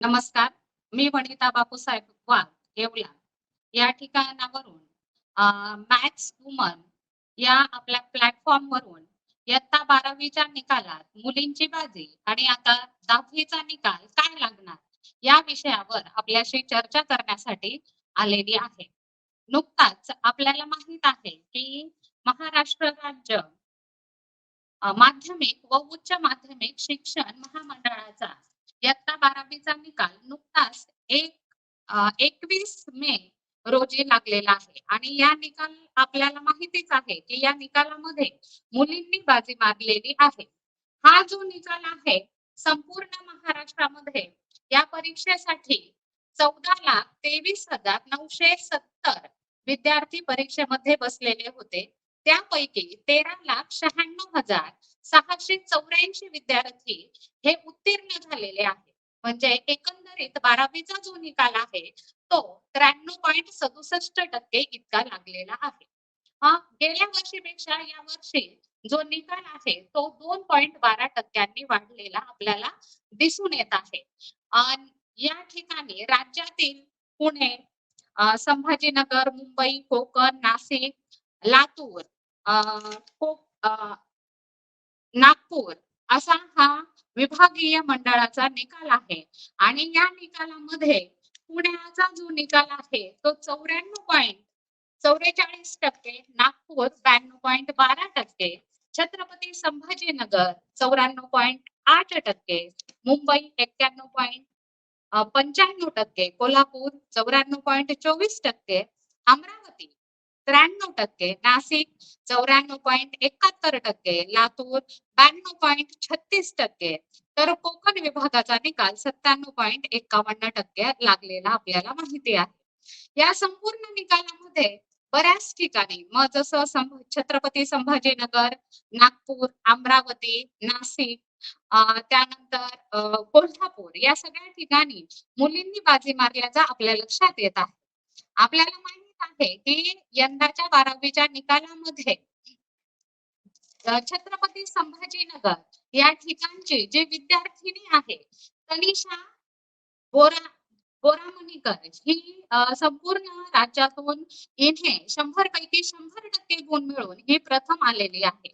नमस्कार. मी वनिता बापूसाहेब वाघ, येवला. या ठिकाणावरून मॅथ्स वुमन या आपल्या प्लॅटफॉर्मवरून इयत्ता 12वीच्या निकालात मुलींची बाजी आणि आता 10वीचा निकाल काय लागणार, या विषयावर आपल्याशी चर्चा करण्यासाठी आलेली आहे. नुकताच आपल्याला माहीत आहे, की महाराष्ट्र राज्य माध्यमिक व उच्च माध्यमिक शिक्षण महामंडळाचा इयत्ता 12वीचा निकाल नुकताच 21 मे रोजी लागलेला आहे आणि या निकाल आपल्याला माहितीच आहे, की या निकालामध्ये मुलींनी बाजी मारलेली आहे. हा जो निकाल आहे, संपूर्ण महाराष्ट्रामध्ये या परीक्षेसाठी 14,23,970 विद्यार्थी परीक्षेमध्ये बसलेले होते. त्यापैकी 13,96,684 विद्यार्थी हे उत्तीर्ण झालेले आहेत. म्हणजे एकंदरीत 12वीचा जो निकाल आहे, तो 93.67% इतका लागलेला आहे. गेल्या वर्षीपेक्षा यावर्षी जो निकाल आहे, तो 2.12% वाढलेला आपल्याला दिसून येत आहे. या ठिकाणी राज्यातील पुणे, संभाजीनगर, मुंबई, कोकण, नाशिक, लातूर, अ, कोक अ, नागपूर असा हा विभागीय मंडळाचा निकाल आहे आणि या निकालामध्ये पुण्याचा जो निकाल आहे, तो 94.44%, नागपूर 92.12%, छत्रपती संभाजीनगर 94.8%, मुंबई 91.95%, कोल्हापूर 94.24%, अमरावती 93%, नाशिक 94.71%, लातूर 92.36%, तर कोकण विभागाचा निकाल 97.51% लागलेला आपल्याला माहिती आहे. या संपूर्ण निकालामध्ये बऱ्याच ठिकाणी मग जसं छत्रपती संभाजीनगर, नागपूर, अमरावती, नाशिक, त्यानंतर कोल्हापूर या सगळ्या ठिकाणी मुलींनी बाजी मारल्याचं आपल्या लक्षात येत आहे. आपल्याला माहित आहे, की यंदाच्या 12वीच्या निकालामध्ये छत्रपती संभाजीनगर या ठिकाणची जी विद्यार्थिनी आहे, तनिषा बोरा बोरामणीकर ही संपूर्ण राज्यातून इथे 100 पैकी 100% गुण मिळवून ही प्रथम आलेली आहे.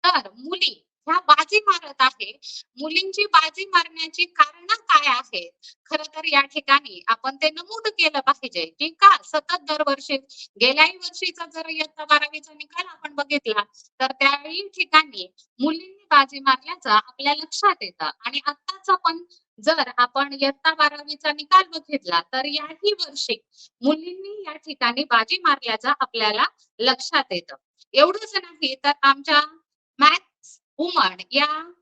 तर मुली ह्या बाजी मारत आहे. मुलींची बाजी मारण्याची कारणं काय आहेत? खरं तर या ठिकाणी आपण ते नमूद केलं पाहिजे, की का सतत दरवर्षी गेल्याही वर्षीचा जर इयत्ता 12वीचा निकाल आपण बघितला, तर त्याही ठिकाणी मुलींनी बाजी मारल्याचं आपल्या लक्षात येतं आणि आत्ताचा पण जर आपण इयत्ता 12वीचा निकाल बघितला, तर याही वर्षी मुलींनी या ठिकाणी बाजी मारल्याचं आपल्याला लक्षात येतं. एवढंच नाही तर आमच्या मॅथ्स वुमन या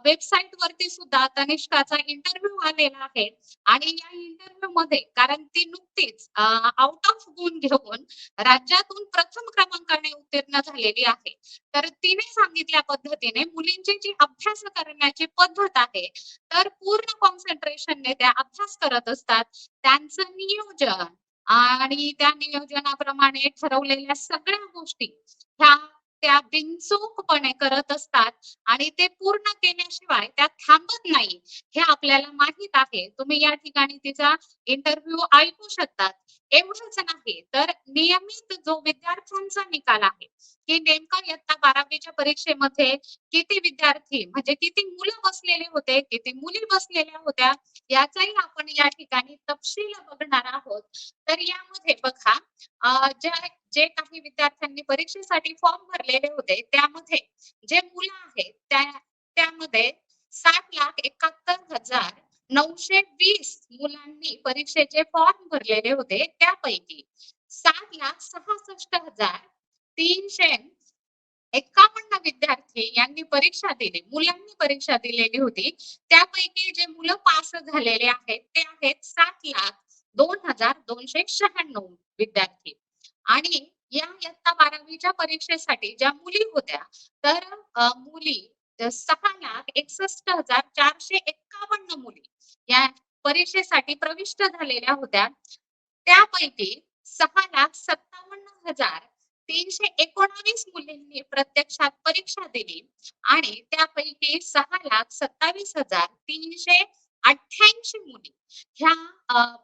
वेबसाईट वरती सुद्धा तनिष्काचा इंटरव्ह्यू आलेला आहे आणि या इंटरव्ह्यू मध्ये कारण ती नुकतीच आउट ऑफ गुण घेऊन राज्यातून प्रथम क्रमांकाने उत्तीर्ण झालेली आहे. तर तिने सांगितल्या पद्धतीने मुलींची जी अभ्यास करण्याची पद्धत आहे, तर पूर्ण कॉन्सन्ट्रेशनने त्या अभ्यास करत असतात. त्यांचं नियोजन आणि त्या नियोजनाप्रमाणे ठरवलेल्या सगळ्या गोष्टी ह्या त्या बिनचूकपणे करत असतात आणि ते पूर्ण केल्याशिवाय त्या थांबत नाही, हे आपल्याला माहित आहे. तुम्ही या ठिकाणी तिचा इंटरव्ह्यू ऐकू शकतात. एवढंच नाही तर नियमित जो विद्यार्थ्यांचा निकाल आहे, की नेमका इयत्ता 12वीच्या परीक्षेमध्ये किती विद्यार्थी म्हणजे किती मुलं बसलेले होते, किती मुली बसलेल्या होत्या, याचाही आपण या ठिकाणी तपशील बघणार आहोत. तर यामध्ये बघा, जे काही विद्यार्थ्यांनी परीक्षेसाठी फॉर्म भरलेले होते, त्यामध्ये जे मुलं आहेत त्यामध्ये 7,71,920 मुलांनी परीक्षेचे फॉर्म भरलेले होते. त्यापैकी 7,66,351 विद्यार्थी यांनी परीक्षा दिली. मुलांनी परीक्षा दिलेली होती. त्यापैकी जे मुलं पास झालेले आहेत, ते आहेत 7,02,296 विद्यार्थी. आणि या इयत्ता 12वीच्या परीक्षेसाठी ज्या मुली होत्या, तर मुली 6,61,451 मुली या परीक्षेसाठी प्रविष्ट झालेल्या होत्या. त्यापैकी 6,57,319 मुलींनी प्रत्यक्षात परीक्षा दिली आणि त्यापैकी 6,27,300 88 मुली ह्या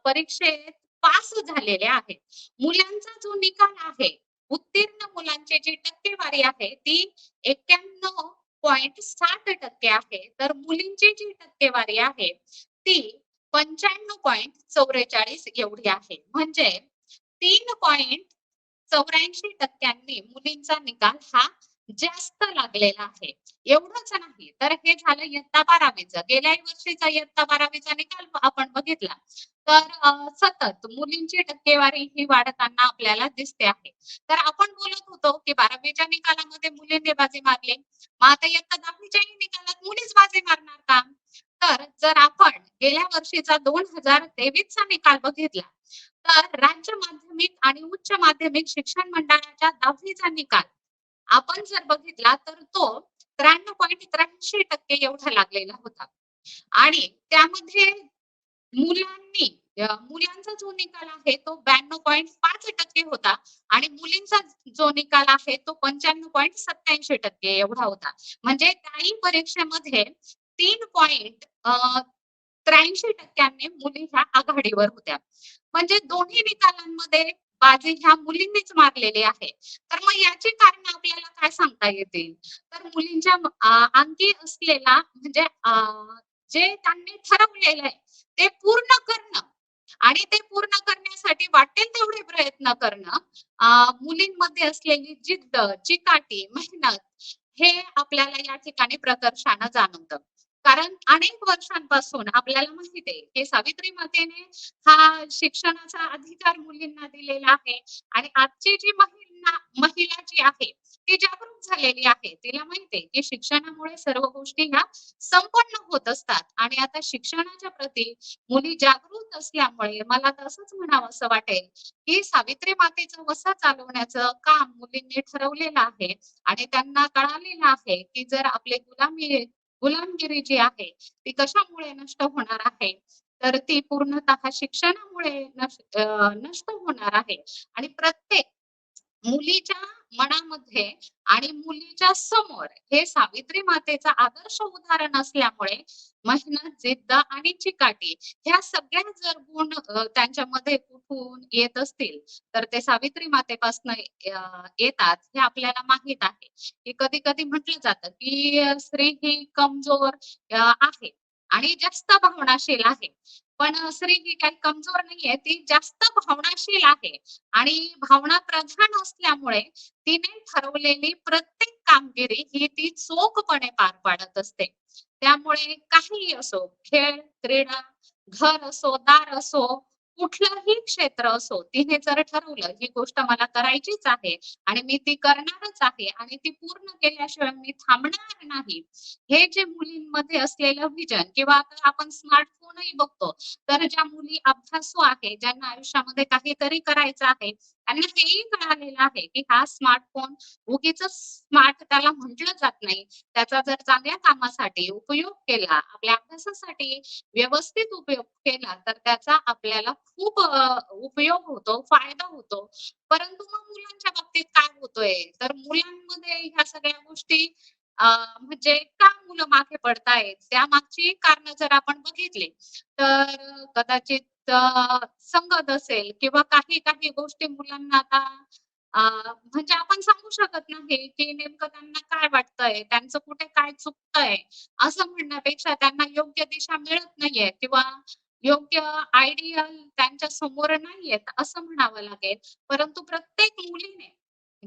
परीक्षेत पास झालेल्या आहेत. मुलांचा जो निकाल आहे, उत्तीर्ण मुलांची जी टक्केवारी आहे ती 91.60% आहे. तर मुलींची जी टक्केवारी आहे ती 95.44 एवढी आहे. म्हणजे 3.84% मुलींचा निकाल हा जास्त लागलेला आहे. एवढंच नाही, तर हे झालं इयत्ता 12वीचं. गेल्या वर्षीचा इयत्ता 12वीचा निकाल आपण बघितला, तर सतत मुलींची टक्केवारी ही वाढताना आपल्याला दिसते आहे. तर आपण बोलत होतो, की 12वीच्या निकालामध्ये मुलींनी बाजी मारली. मग आता इयत्ता 10वीच्याही निकालात मुलीच बाजी मारणार का? तर जर आपण गेल्या वर्षीचा 2023चा निकाल बघितला, तर राज्य माध्यमिक आणि उच्च माध्यमिक शिक्षण मंडळाच्या 10वीचा निकाल आपण जर बघितला तर तो 93.83% एवढा लागलेला होता. आणि त्यामध्ये मुलांनी मुलांचा जो निकाल आहे तो 92.5% होता आणि मुलींचा जो निकाल आहे तो 95.87% एवढा होता. म्हणजे त्याही परीक्षेमध्ये 3.83% मुली ह्या आघाडीवर होत्या. म्हणजे दोन्ही निकालांमध्ये बाजी ह्या मुलींनीच मारलेली आहे. तर मग याची कारणं आपल्याला काय सांगता येतील? तर मुलींच्या अंगी असलेला म्हणजे जे त्यांनी ठरवलेलं आहे ते पूर्ण करणं आणि ते पूर्ण करण्यासाठी वाटेल तेवढे प्रयत्न करणं, मुलींमध्ये असलेली जिद्द, चिकाटी, मेहनत हे आपल्याला या ठिकाणी प्रकर्षानं जाणवतं. कारण अनेक वर्षांपासून आपल्याला माहिती आहे, की सावित्री मातेने हा शिक्षणाचा अधिकार मुलींना दिलेला आहे आणि आजची जी महिला जी आहे, ती जागरूक झालेली आहे. तिला माहिती आहे, की शिक्षणामुळे सर्व गोष्टी ह्या संपन्न होत असतात आणि आता शिक्षणाच्या प्रती मुली जागृत असल्यामुळे मला तर असंच म्हणावंसं वाटेल, की सावित्री मातेचा वसा चालवण्याचं काम मुलींनी ठरवलेलं आहे आणि त्यांना कळालेलं आहे, की जर आपली गुलामगिरी जी आहे, ती कशामुळे नष्ट होणार आहे? तर ती पूर्णतः शिक्षणामुळे नष्ट होणार आहे आणि प्रत्येक मुलीच्या मनामध्ये आणि मुलीच्या समोर हे सावित्री मातेचं आदर्श उदाहरण असल्यामुळे मेहनत, जिद्द आणि चिकाटी ह्या सगळ्या जर गुण त्यांच्यामध्ये कुठून येत असतील, तर ते सावित्री मातेपासून येतात हे आपल्याला माहीत आहे. की कधी-कधी म्हटलं जातं, की स्त्री ही कमजोर आहे आणि जास्त भावनाशील आहे. पण स्त्री ही काही कमजोर नाहीये, ती जास्त भावनाशील आहे. आणि भावना प्रधान असल्यामुळे तिने ठरवलेली प्रत्येक कामगिरी ही ती चोखपणे पार पाडत असते. त्यामुळे काहीही असो, खेळ, क्रीडा, घर असो, दार असो, कुठलंही क्षेत्र असो, तिने जर ठरवलं ही गोष्ट मला करायचीच आहे आणि मी ती करणारच आहे आणि ती पूर्ण केल्याशिवाय मी थांबणार नाही. हे जे मुलींमध्ये असलेलं व्हिजन किंवा आता आपण स्मार्टफोनही बघतो, तर ज्या मुली अभ्यासू आहे, ज्यांना आयुष्यामध्ये काहीतरी करायचं आहे, त्यांना हेही कळालेलं आहे, की हा स्मार्टफोन उगीचच स्मार्ट त्याला म्हटलं जात नाही. त्याचा जर चांगल्या कामासाठी उपयोग केला, आपल्या अभ्यासासाठी व्यवस्थित उपयोग केला, तर त्याचा आपल्याला खूप उपयोग होतो, फायदा होतो. परंतु मग मुलांच्या बाबतीत काय होतोय, तर मुलांमध्ये ह्या सगळ्या गोष्टी अ, म्हणजे का मुलं मागे पडतायत, त्यामागची कारणं जर आपण बघितली, तर कदाचित संगत असेल किंवा काही गोष्टी मुलांना आता अ, म्हणजे आपण सांगू शकत नाही, की नेमकं त्यांना काय वाटतंय, त्यांचं कुठे काय चुकतंय, असं म्हणण्यापेक्षा त्यांना योग्य दिशा मिळत नाहीये किंवा योग्य आयडियल त्यांच्या समोर नाहीयेत, असं म्हणावं लागेल. परंतु प्रत्येक मुलीने,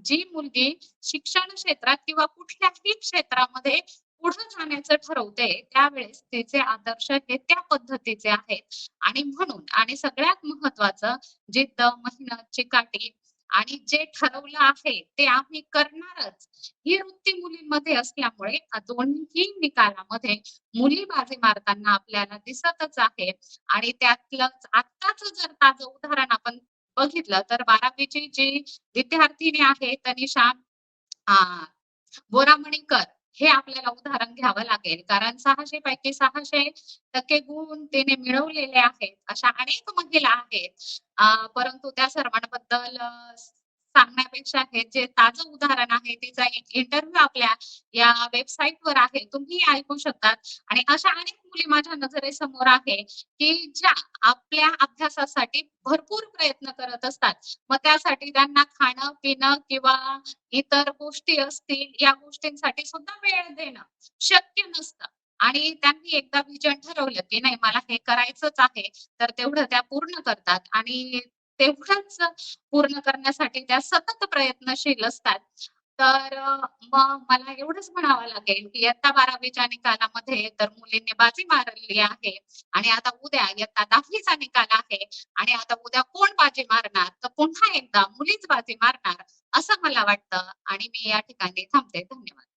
जी मुलगी शिक्षण क्षेत्रात किंवा कुठल्याही क्षेत्रामध्ये पुढे जाण्याचं ठरवते, त्यावेळेस तिचे आदर्श हे त्या पद्धतीचे आहेत. आणि म्हणून आणि सगळ्यात महत्त्वाचं जिद्द, मेहनत, चिकाटी आणि जे ठरवलं आहे ते आम्ही करणारच, ही वृत्ती मुलींमध्ये असल्यामुळे दोन्ही निकालामध्ये मुली बाजी मारताना आपल्याला दिसतच आहे. आणि त्यातलंच आत्ताच जर ताजं उदाहरण आपण बघितलं तर 12वीची जी विद्यार्थिनी आहे तनिषा अ, बोरामणीकर हे आपल्याला उदाहरण घ्यावं लागेल. कारण 600 पैकी 600% गुण तिने मिळवलेले आहेत. अशा अनेक महिला आहेत. परंतु त्या सर्वांबद्दल सांगण्यापेक्षा हे जे ताजं उदाहरण आहे, तिचा एक इंटरव्ह्यू आपल्या या वेबसाईटवर आहे. तुम्ही ऐकू शकतात आणि अशा अनेक मुली माझ्या नजरेसमोर आहे, की ज्या आपल्या अभ्यासासाठी भरपूर प्रयत्न करत असतात. मग त्यासाठी त्यांना खाणं-पिणं किंवा इतर गोष्टी असतील, या गोष्टींसाठी सुद्धा वेळ देणं शक्य नसतं. आणि त्यांनी एकदा विजन ठरवलं, की नाही मला हे करायचंच आहे, तर तेवढं त्या पूर्ण करतात आणि तेवढंच पूर्ण करण्यासाठी त्या सतत प्रयत्नशील असतात. तर मग मला एवढंच म्हणावं लागेल, की इयत्ता 12वीच्या निकालामध्ये तर मुलींनी बाजी मारली आहे आणि आता उद्या इयत्ता 10वीचा निकाल आहे आणि आता उद्या कोण बाजी मारणार? तर पुन्हा एकदा मुलीच बाजी मारणार, असं मला वाटतं आणि मी या ठिकाणी थांबते. धन्यवाद.